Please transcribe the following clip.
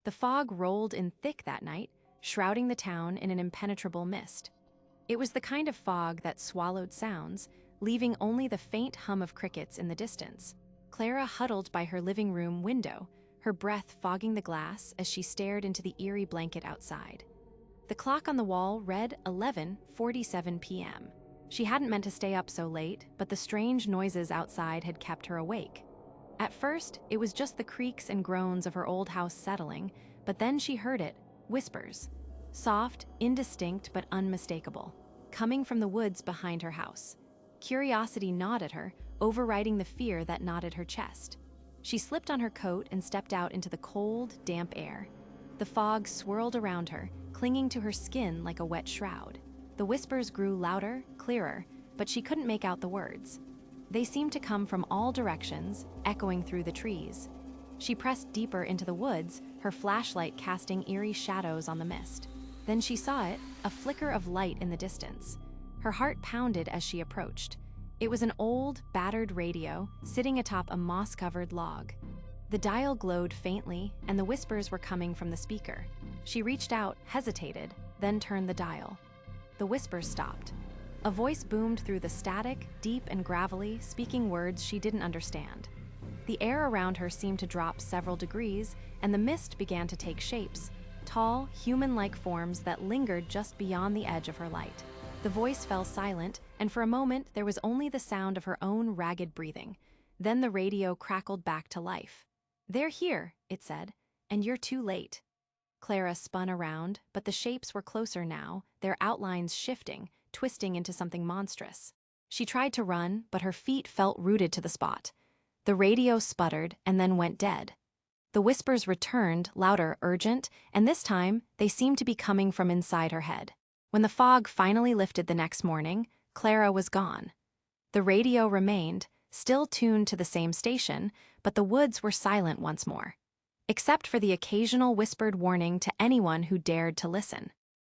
The fog rolled in thick that night, shrouding the town in an impenetrable mist. It was the kind of fog that swallowed sounds, leaving only the faint hum of crickets in the distance. Clara huddled by her living room window, her breath fogging the glass as she stared into the eerie blanket outside. The clock on the wall read 11:47 p.m. She hadn't meant to stay up so late, but the strange noises outside had kept her awake. At first, it was just the creaks and groans of her old house settling, but then she heard it, whispers. Soft, indistinct, but unmistakable, coming from the woods behind her house. Curiosity gnawed at her, overriding the fear that knotted her chest. She slipped on her coat and stepped out into the cold, damp air. The fog swirled around her, clinging to her skin like a wet shroud. The whispers grew louder, clearer, but she couldn't make out the words. They seemed to come from all directions, echoing through the trees. She pressed deeper into the woods, her flashlight casting eerie shadows on the mist. Then she saw it, a flicker of light in the distance. Her heart pounded as she approached. It was an old, battered radio, sitting atop a moss-covered log. The dial glowed faintly, and the whispers were coming from the speaker. She reached out, hesitated, then turned the dial. The whispers stopped. A voice boomed through the static, deep and gravelly, speaking words she didn't understand. The air around her seemed to drop several degrees, and the mist began to take shapes, tall, human-like forms that lingered just beyond the edge of her light. The voice fell silent, and for a moment there was only the sound of her own ragged breathing. Then the radio crackled back to life. "They're here," it said, "and you're too late." Clara spun around, but the shapes were closer now, their outlines shifting, twisting into something monstrous. She tried to run, but her feet felt rooted to the spot. The radio sputtered and then went dead. The whispers returned, louder, urgent, and this time they seemed to be coming from inside her head. When the fog finally lifted the next morning, Clara was gone. The radio remained, still tuned to the same station, but the woods were silent once more, except for the occasional whispered warning to anyone who dared to listen.